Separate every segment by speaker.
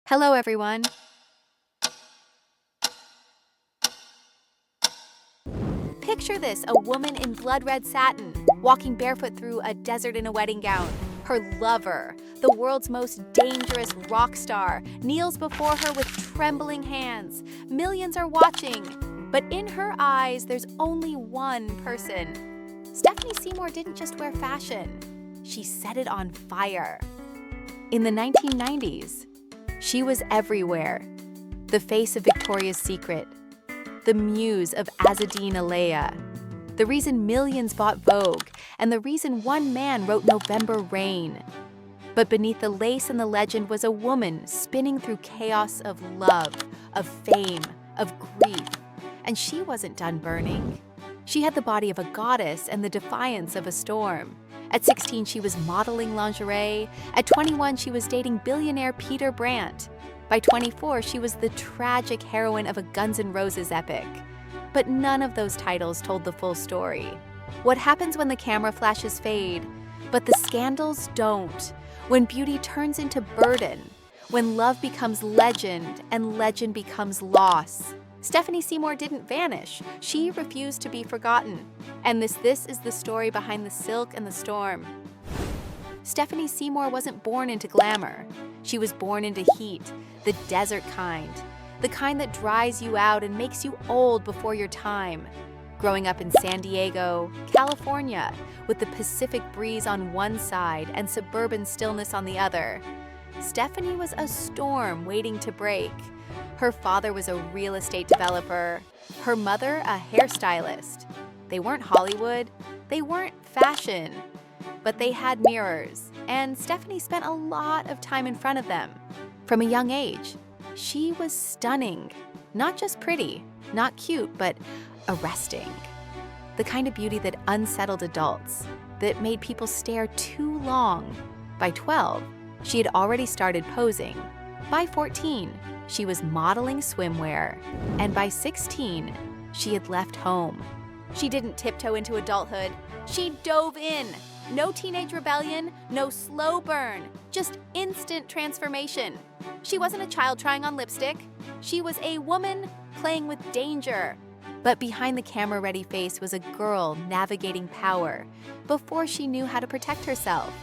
Speaker 1: Hello, everyone. Picture this, a woman in blood-red satin, walking barefoot through a desert in a wedding gown. Her lover, the world's most dangerous rock star, kneels before her with trembling hands. Millions are watching, but in her eyes, there's only one person. Stephanie Seymour didn't just wear fashion, she set it on fire. In the 1990s, she was everywhere. The face of Victoria's Secret, the muse of Azzedine Alea, the reason millions bought Vogue, and the reason one man wrote November Rain. But beneath the lace and the legend was a woman spinning through chaos of love, of fame, of grief. And she wasn't done burning. She had the body of a goddess and the defiance of a storm. At 16, she was modeling lingerie. At 21, she was dating billionaire Peter Brandt. By 24, she was the tragic heroine of a Guns N' Roses epic. But none of those titles told the full story. What happens when the camera flashes fade, but the scandals don't? When beauty turns into burden, when love becomes legend and legend becomes loss. Stephanie Seymour didn't vanish. She refused to be forgotten. And this is the story behind the silk and the storm. Stephanie Seymour wasn't born into glamour. She was born into heat, the desert kind, the kind that dries you out and makes you old before your time. Growing up in San Diego, California, with the Pacific breeze on one side and suburban stillness on the other, Stephanie was a storm waiting to break. Her father was a real estate developer, her mother a hairstylist. They weren't Hollywood, they weren't fashion, but they had mirrors, and Stephanie spent a lot of time in front of them. From a young age, she was stunning. Not just pretty, not cute, but arresting. The kind of beauty that unsettled adults, that made people stare too long. By 12, she had already started posing. By 14, she was modeling swimwear. And by 16, she had left home. She didn't tiptoe into adulthood. She dove in. No teenage rebellion, no slow burn, just instant transformation. She wasn't a child trying on lipstick. She was a woman playing with danger. But behind the camera-ready face was a girl navigating power before she knew how to protect herself.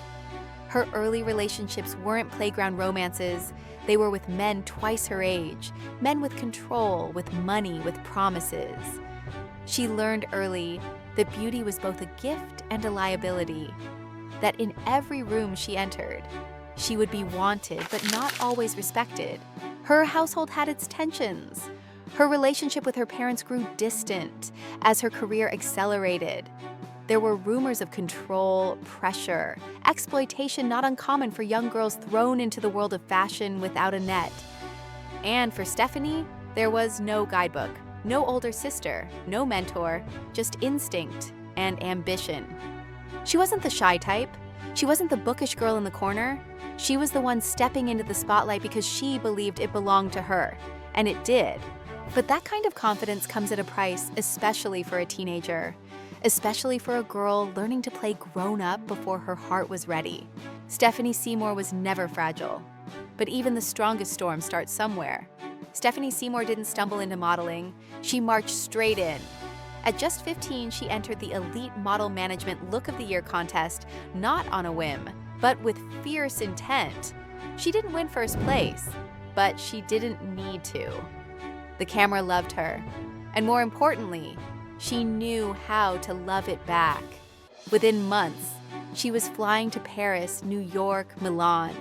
Speaker 1: Her early relationships weren't playground romances. They were with men twice her age, men with control, with money, with promises. She learned early that beauty was both a gift and a liability, that in every room she entered, she would be wanted but not always respected. Her household had its tensions. Her relationship with her parents grew distant as her career accelerated. There were rumors of control, pressure, exploitation not uncommon for young girls thrown into the world of fashion without a net. And for Stephanie, there was no guidebook. No older sister, no mentor, just instinct and ambition. She wasn't the shy type. She wasn't the bookish girl in the corner. She was the one stepping into the spotlight because she believed it belonged to her. And it did. But that kind of confidence comes at a price, especially for a teenager. Especially for a girl learning to play grown-up before her heart was ready. Stephanie Seymour was never fragile. But even the strongest storm starts somewhere. Stephanie Seymour didn't stumble into modeling. She marched straight in. At just 15, she entered the Elite Model Management Look of the Year contest, not on a whim, but with fierce intent. She didn't win first place, but she didn't need to. The camera loved her, and more importantly, she knew how to love it back. Within months, she was flying to Paris, New York, Milan.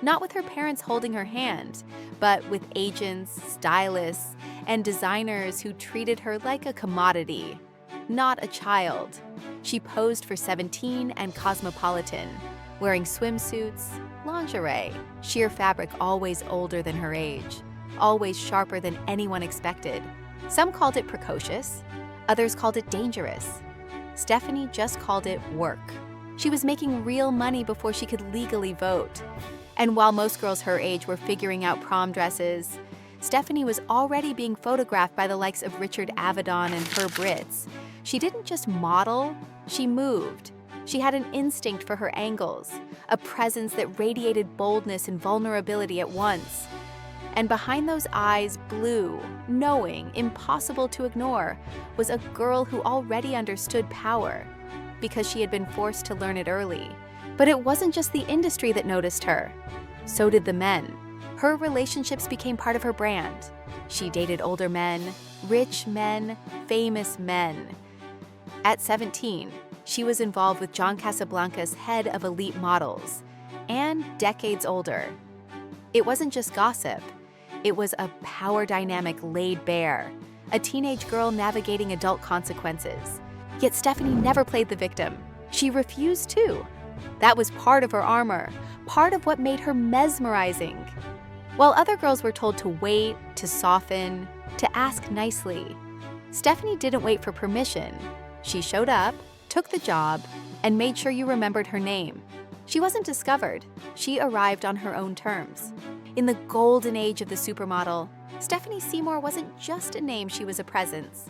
Speaker 1: Not with her parents holding her hand, but with agents, stylists, and designers who treated her like a commodity, not a child. She posed for 17 and Cosmopolitan, wearing swimsuits, lingerie, sheer fabric always older than her age, always sharper than anyone expected. Some called it precocious, others called it dangerous. Stephanie just called it work. She was making real money before she could legally vote. And while most girls her age were figuring out prom dresses, Stephanie was already being photographed by the likes of Richard Avedon and Herb Ritts. She didn't just model, she moved. She had an instinct for her angles, a presence that radiated boldness and vulnerability at once. And behind those eyes, blue, knowing, impossible to ignore, was a girl who already understood power because she had been forced to learn it early. But it wasn't just the industry that noticed her. So did the men. Her relationships became part of her brand. She dated older men, rich men, famous men. At 17, she was involved with John Casablancas, head of elite models, and decades older. It wasn't just gossip. It was a power dynamic laid bare, a teenage girl navigating adult consequences. Yet Stephanie never played the victim. She refused to. That was part of her armor, part of what made her mesmerizing. While other girls were told to wait, to soften, to ask nicely, Stephanie didn't wait for permission. She showed up, took the job, and made sure you remembered her name. She wasn't discovered. She arrived on her own terms. In the golden age of the supermodel, Stephanie Seymour wasn't just a name, she was a presence.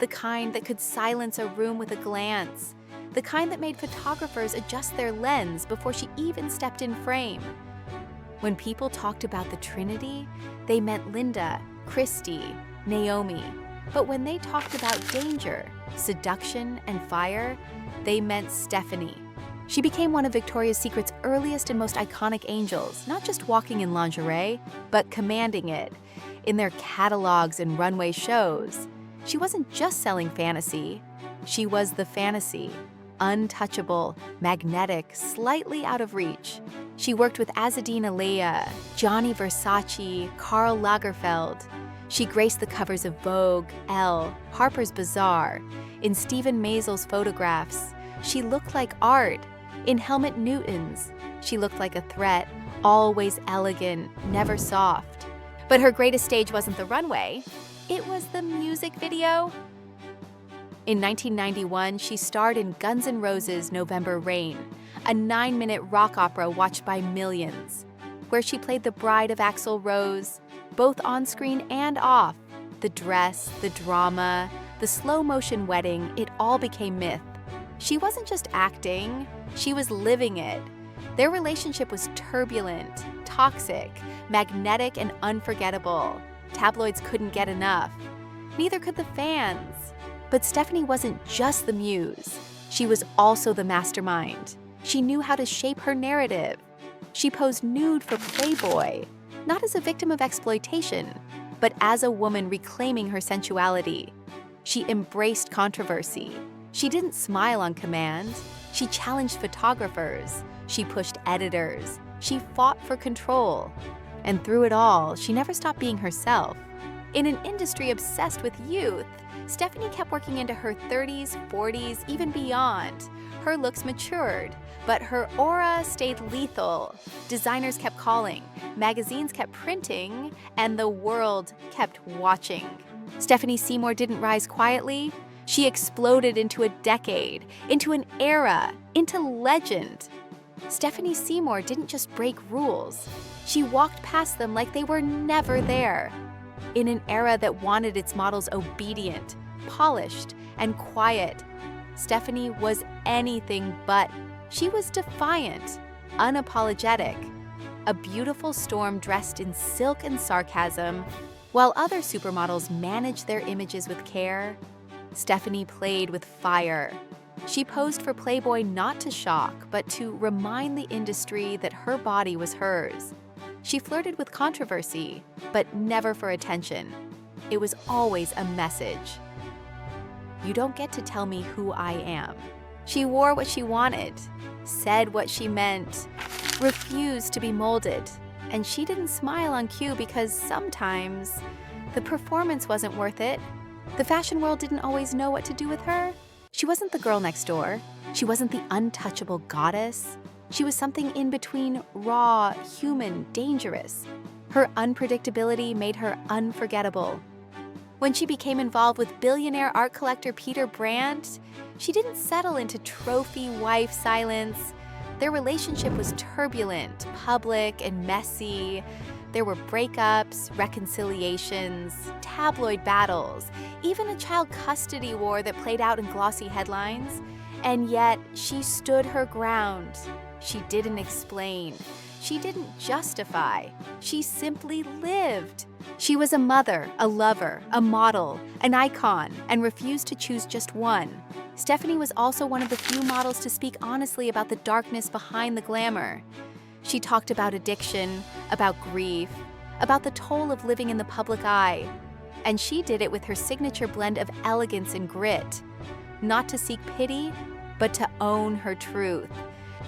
Speaker 1: The kind that could silence a room with a glance. The kind that made photographers adjust their lens before she even stepped in frame. When people talked about the Trinity, they meant Linda, Christy, Naomi. But when they talked about danger, seduction, and fire, they meant Stephanie. She became one of Victoria's Secret's earliest and most iconic angels, not just walking in lingerie, but commanding it. In their catalogs and runway shows, she wasn't just selling fantasy. She was the fantasy. Untouchable, magnetic, slightly out of reach. She worked with Azzedine Alea, Gianni Versace, Karl Lagerfeld. She graced the covers of Vogue, Elle, Harper's Bazaar. In Stephen Maisel's photographs, she looked like art. In Helmut Newton's, she looked like a threat, always elegant, never soft. But her greatest stage wasn't the runway. It was the music video. In 1991, she starred in Guns N' Roses' November Rain, a 9-minute rock opera watched by millions, where she played the bride of Axl Rose, both on-screen and off. The dress, the drama, the slow-motion wedding, it all became myth. She wasn't just acting, she was living it. Their relationship was turbulent, toxic, magnetic, and unforgettable. Tabloids couldn't get enough. Neither could the fans. But Stephanie wasn't just the muse. She was also the mastermind. She knew how to shape her narrative. She posed nude for Playboy, not as a victim of exploitation, but as a woman reclaiming her sensuality. She embraced controversy. She didn't smile on command. She challenged photographers. She pushed editors. She fought for control. And through it all, she never stopped being herself. In an industry obsessed with youth, Stephanie kept working into her 30s, 40s, even beyond. Her looks matured, but her aura stayed lethal. Designers kept calling, magazines kept printing, and the world kept watching. Stephanie Seymour didn't rise quietly. She exploded into a decade, into an era, into legend. Stephanie Seymour didn't just break rules. She walked past them like they were never there. In an era that wanted its models obedient, polished, and quiet, Stephanie was anything but. She was defiant, unapologetic, a beautiful storm dressed in silk and sarcasm. While other supermodels managed their images with care, Stephanie played with fire. She posed for Playboy not to shock, but to remind the industry that her body was hers. She flirted with controversy, but never for attention. It was always a message. You don't get to tell me who I am. She wore what she wanted, said what she meant, refused to be molded. And she didn't smile on cue because sometimes the performance wasn't worth it. The fashion world didn't always know what to do with her. She wasn't the girl next door. She wasn't the untouchable goddess. She was something in between, raw, human, dangerous. Her unpredictability made her unforgettable. When she became involved with billionaire art collector Peter Brandt, she didn't settle into trophy wife silence. Their relationship was turbulent, public, and messy. There were breakups, reconciliations, tabloid battles, even a child custody war that played out in glossy headlines. And yet, she stood her ground. She didn't explain. she didn't justify, she simply lived. She was a mother, a lover, a model, an icon, and refused to choose just one. Stephanie was also one of the few models to speak honestly about the darkness behind the glamour. She talked about addiction, about grief, about the toll of living in the public eye. And she did it with her signature blend of elegance and grit. Not to seek pity, but to own her truth.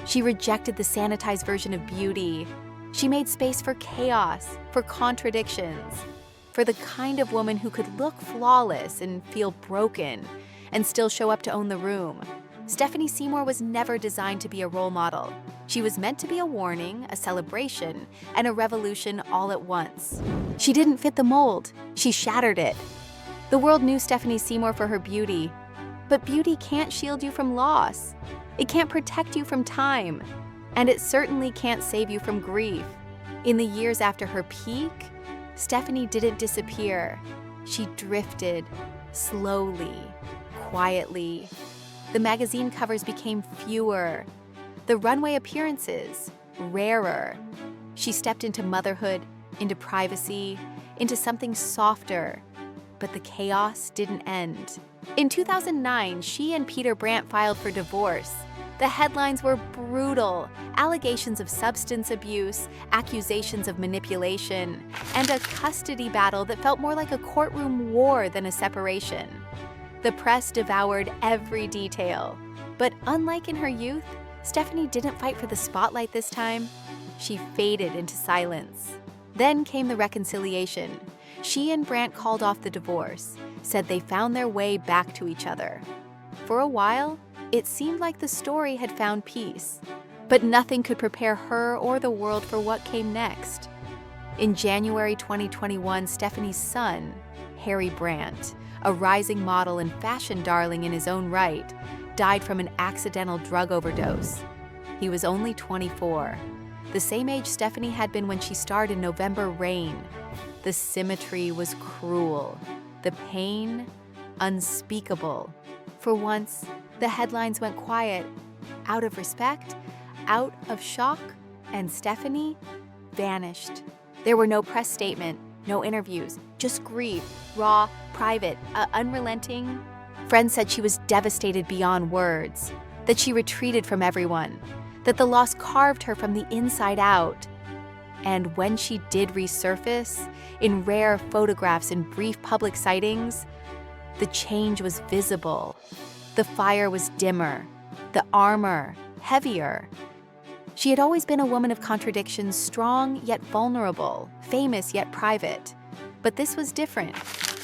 Speaker 1: She rejected the sanitized version of beauty. She made space for chaos, for contradictions, for the kind of woman who could look flawless and feel broken and still show up to own the room. Stephanie Seymour was never designed to be a role model. She was meant to be a warning, a celebration, and a revolution all at once. She didn't fit the mold. She shattered it. The world knew Stephanie Seymour for her beauty, but beauty can't shield you from loss. It can't protect you from time, and it certainly can't save you from grief. In the years after her peak, Stephanie didn't disappear. She drifted, slowly, quietly. The magazine covers became fewer. The runway appearances, rarer. She stepped into motherhood, into privacy, into something softer. But the chaos didn't end. In 2009, she and Peter Brandt filed for divorce. The headlines were brutal: allegations of substance abuse, accusations of manipulation, and a custody battle that felt more like a courtroom war than a separation. The press devoured every detail. But unlike in her youth, Stephanie didn't fight for the spotlight this time. She faded into silence. Then came the reconciliation. She and Brandt called off the divorce, said they found their way back to each other. For a while, it seemed like the story had found peace, but nothing could prepare her or the world for what came next. In January 2021, Stephanie's son, Harry Brandt, a rising model and fashion darling in his own right, died from an accidental drug overdose. He was only 24, the same age Stephanie had been when she starred in November Rain. The symmetry was cruel, the pain unspeakable. For once, the headlines went quiet, out of respect, out of shock, and Stephanie vanished. There were no press statements, no interviews, just grief, raw, private, unrelenting. Friends said she was devastated beyond words, that she retreated from everyone, that the loss carved her from the inside out. And when she did resurface, in rare photographs and brief public sightings, the change was visible. The fire was dimmer, the armor heavier. She had always been a woman of contradictions, strong yet vulnerable, famous yet private. But this was different.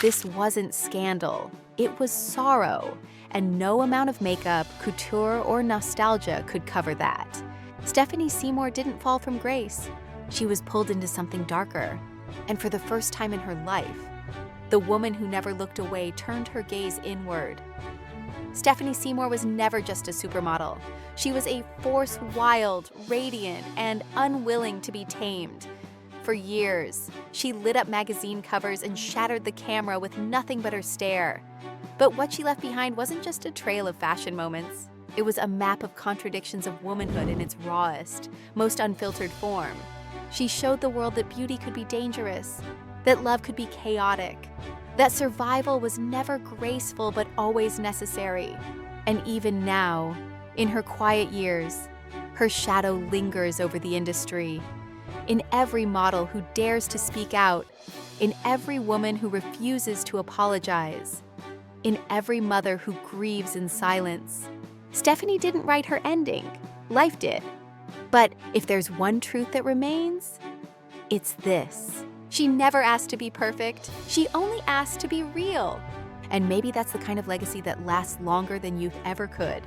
Speaker 1: This wasn't scandal. It was sorrow, and no amount of makeup, couture, or nostalgia could cover that. Stephanie Seymour didn't fall from grace. She was pulled into something darker. And for the first time in her life, the woman who never looked away turned her gaze inward. Stephanie Seymour was never just a supermodel. She was a force wild, radiant, and unwilling to be tamed. For years, she lit up magazine covers and shattered the camera with nothing but her stare. But what she left behind wasn't just a trail of fashion moments. It was a map of contradictions of womanhood in its rawest, most unfiltered form. She showed the world that beauty could be dangerous, that love could be chaotic, that survival was never graceful but always necessary. And even now, in her quiet years, her shadow lingers over the industry. In every model who dares to speak out, in every woman who refuses to apologize, in every mother who grieves in silence. Stephanie didn't write her ending, life did. But if there's one truth that remains, it's this. She never asked to be perfect. She only asked to be real. And maybe that's the kind of legacy that lasts longer than youth ever could.